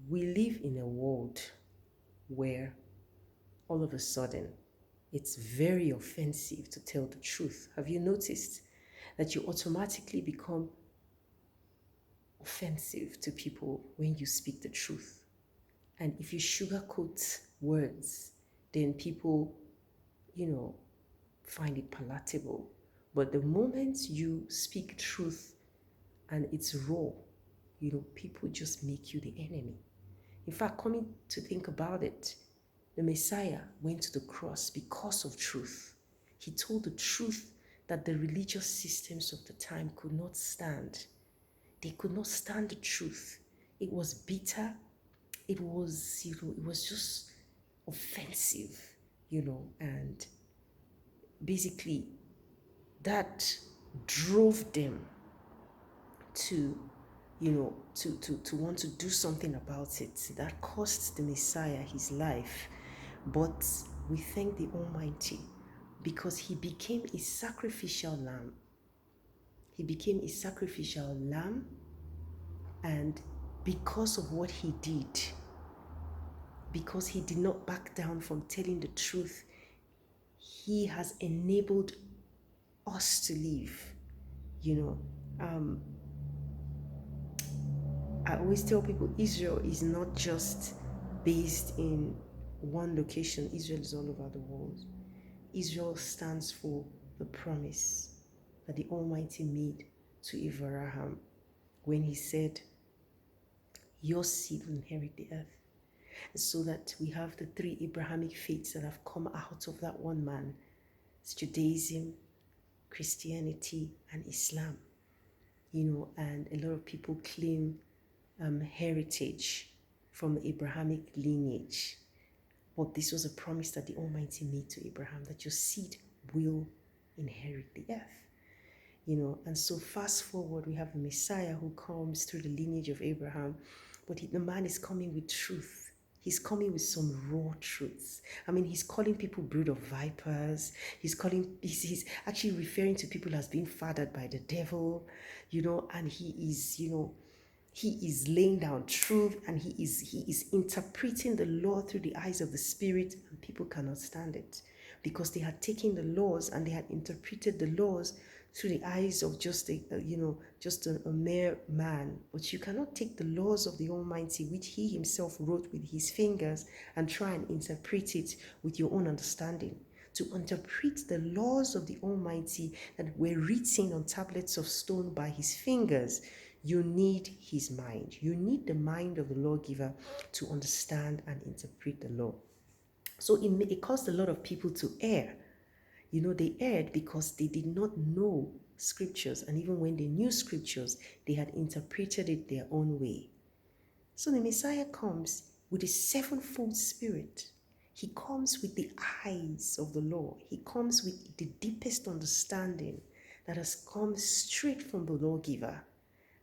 we live in a world where all of a sudden it's very offensive to tell the truth. Have you noticed that you automatically become offensive to people when you speak the truth? And if you sugarcoat words, then people, you know, find it palatable. But the moment you speak truth and it's raw, people just make you the enemy. In fact, coming to think about it, the Messiah went to the cross because of truth. He told the truth that the religious systems of the time could not stand. They could not stand the truth. It was bitter. It was, it was just offensive, and basically that drove them to to want to do something about it. That cost the Messiah his life. But we thank the Almighty because he became a sacrificial lamb. He became a sacrificial lamb, and because of what he did, because he did not back down from telling the truth, he has enabled us to live. I always tell people Israel is not just based in one location. Israel is all over the world. Israel stands for the promise that the Almighty made to Abraham when he said, your seed will inherit the earth. And so that we have the three Abrahamic faiths that have come out of that one man. It's Judaism, Christianity, and Islam. And a lot of people claim heritage from the Abrahamic lineage. But this was a promise that the Almighty made to Abraham, that your seed will inherit the earth. And so fast forward, we have the Messiah who comes through the lineage of Abraham, but the man is coming with truth. He's coming with some raw truths. I mean, he's calling people brood of vipers. He's actually referring to people as being fathered by the devil, and he is laying down truth, and he is interpreting the law through the eyes of the Spirit, and people cannot stand it because they had taken the laws and they had interpreted the laws through the eyes of just a mere man. But you cannot take the laws of the Almighty, which he himself wrote with his fingers, and try and interpret it with your own understanding. To interpret the laws of the Almighty that were written on tablets of stone by his fingers, you need his mind. You need the mind of the lawgiver to understand and interpret the law. So it caused a lot of people to err. They erred because they did not know scriptures, and even when they knew scriptures, they had interpreted it their own way. So the Messiah comes with a sevenfold spirit. He comes with the eyes of the law. He comes with the deepest understanding that has come straight from the lawgiver,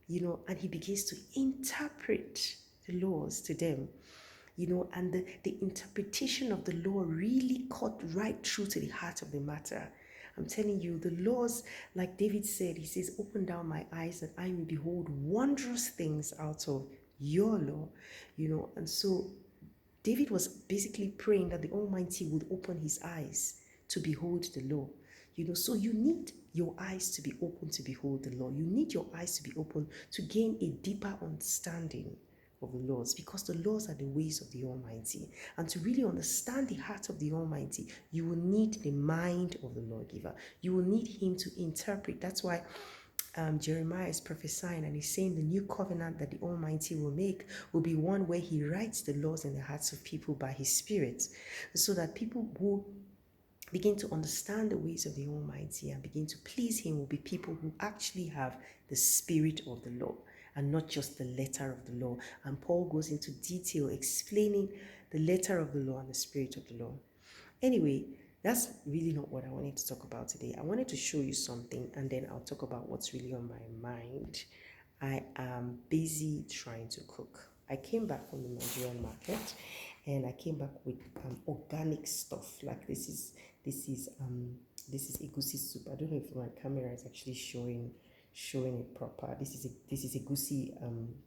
and he begins to interpret the laws to them. And the interpretation of the law really cut right through to the heart of the matter. I'm telling you, the laws, like David said, he says, open down my eyes that I may behold wondrous things out of your law, and so David was basically praying that the Almighty would open his eyes to behold the law. So you need your eyes to be open to behold the law. You need your eyes to be open to gain a deeper understanding of the laws, because the laws are the ways of the Almighty. And to really understand the heart of the Almighty, you will need the mind of the lawgiver. You will need him to interpret. That's why Jeremiah is prophesying, and he's saying the new covenant that the Almighty will make will be one where he writes the laws in the hearts of people by his Spirit, so that people who begin to understand the ways of the Almighty and begin to please him will be people who actually have the spirit of the law and not just the letter of the law. And Paul goes into detail explaining the letter of the law and the spirit of the law. Anyway, that's really not what I wanted to talk about today. I wanted to show you something, and then I'll talk about what's really on my mind. I am busy trying to cook. I came back from the Nigerian market, and I came back with organic stuff. Like this is egusi soup. I don't know if my camera is actually showing it proper. This is egusi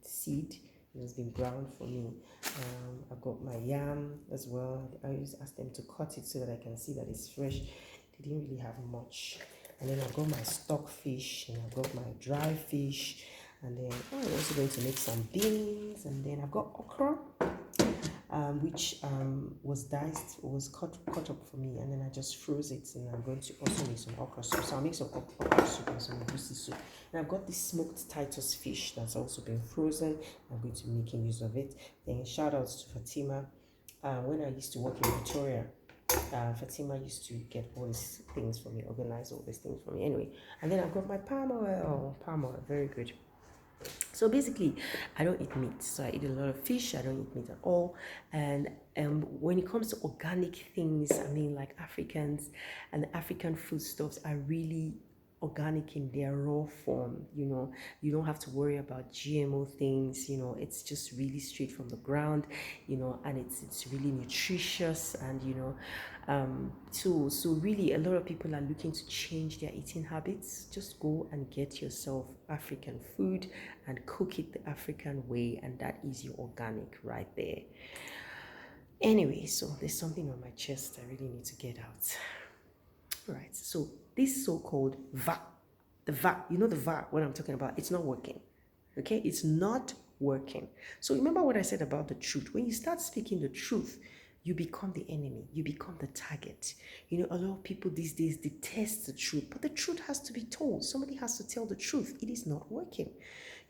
seed. It's been browned for me. I've got my yam as well. I always ask them to cut it so that I can see that it's fresh. They didn't really have much. And then I've got my stock fish, and I've got my dry fish, and then I'm also going to make some beans, and then I've got okra, which was diced, was cut up for me, and then I just froze it, and I'm going to also make some okra soup. So I'll make some okra soup and some egusi soup. And I've got this smoked Titus fish that's also been frozen. I'm going to be making use of it. Then shout outs to Fatima. When I used to work in Victoria, Fatima used to get all these things for me, organize all these things for me. Anyway, and then I've got my palm oil, very good. So basically, I don't eat meat. So I eat a lot of fish. I don't eat meat at all. And when it comes to organic things, I mean, like Africans and African foodstuffs are really organic in their raw form. You don't have to worry about GMO things. It's just really straight from the ground. And it's really nutritious, and so really a lot of people are looking to change their eating habits. Just go and get yourself African food and cook it the African way, and that is your organic right there. Anyway, so there's something on my chest I really need to get out. Right, so this so-called VAT, the VAT, the VAT, what I'm talking about, it's not working. Okay, it's not working. So remember what I said about the truth. When you start speaking the truth, you become the enemy, you become the target. A lot of people these days detest the truth, but the truth has to be told. Somebody has to tell the truth. It is not working.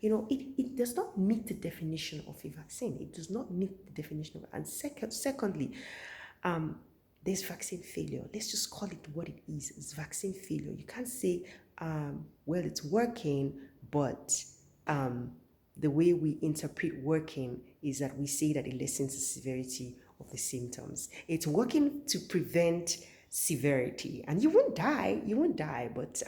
It does not meet the definition of a vaccine. It does not meet the definition of it. And secondly, there's vaccine failure. Let's just call it what it is. It's vaccine failure. You can't say, well, it's working, but the way we interpret working is that we say that it lessens the severity of the symptoms. It's working to prevent severity. And you won't die, but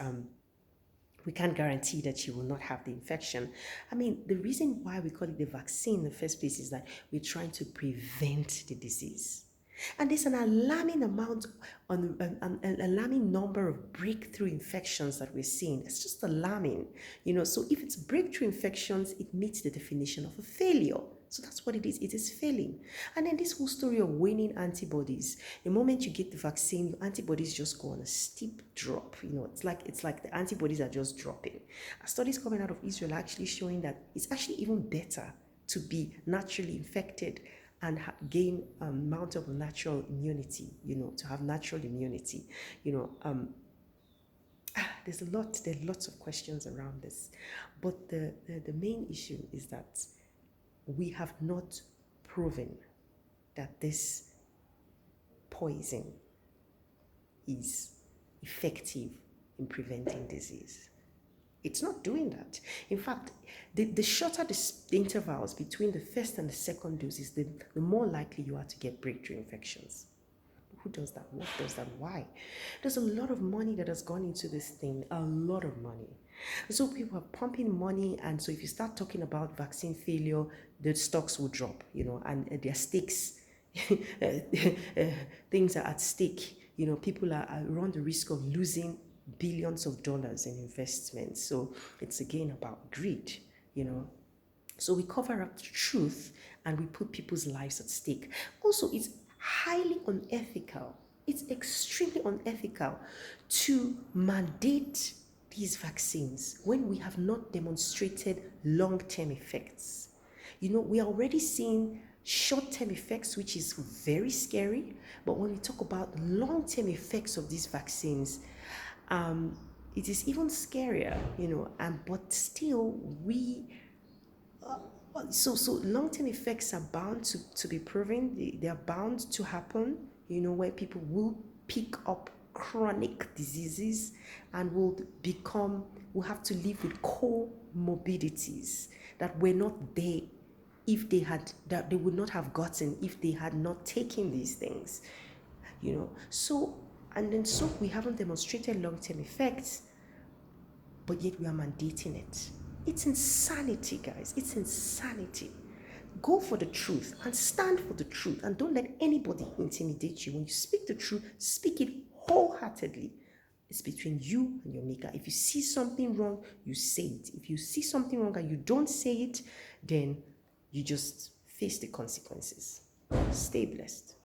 we can't guarantee that you will not have the infection. I mean, the reason why we call it the vaccine in the first place is that we're trying to prevent the disease. And there's an alarming alarming number of breakthrough infections that we're seeing. It's just alarming, So if it's breakthrough infections, it meets the definition of a failure. So that's what it is. It is failing. And then this whole story of waning antibodies. The moment you get the vaccine, your antibodies just go on a steep drop. It's like the antibodies are just dropping. Studies coming out of Israel are actually showing that it's actually even better to be naturally infected and gain amount of natural immunity, to have natural immunity. There's lots of questions around this. But the main issue is that we have not proven that this poison is effective in preventing disease. It's not doing that. In fact, the shorter the intervals between the first and the second doses, the more likely you are to get breakthrough infections. Who does that? What does that? Why? There's a lot of money that has gone into this thing, a lot of money. So people are pumping money, and so if you start talking about vaccine failure, the stocks will drop, and their stakes, things are at stake. People are run the risk of losing billions of dollars in investments. So it's again about greed, So we cover up the truth and we put people's lives at stake. Also, it's highly unethical. It's extremely unethical to mandate these vaccines when we have not demonstrated long-term effects. We are already seeing short-term effects, which is very scary. But when we talk about long-term effects of these vaccines, it is even scarier, but still so long-term effects are bound to be proven. They are bound to happen, where people will pick up chronic diseases and will have to live with comorbidities that were not there that they would not have gotten if they had not taken these things, So we haven't demonstrated long-term effects, but yet we are mandating it. It's insanity, guys. It's insanity. Go for the truth and stand for the truth, and don't let anybody intimidate you. When you speak the truth, speak it wholeheartedly. It's between you and your maker. If you see something wrong, you say it. If you see something wrong and you don't say it, then You just face the consequences. Stay blessed.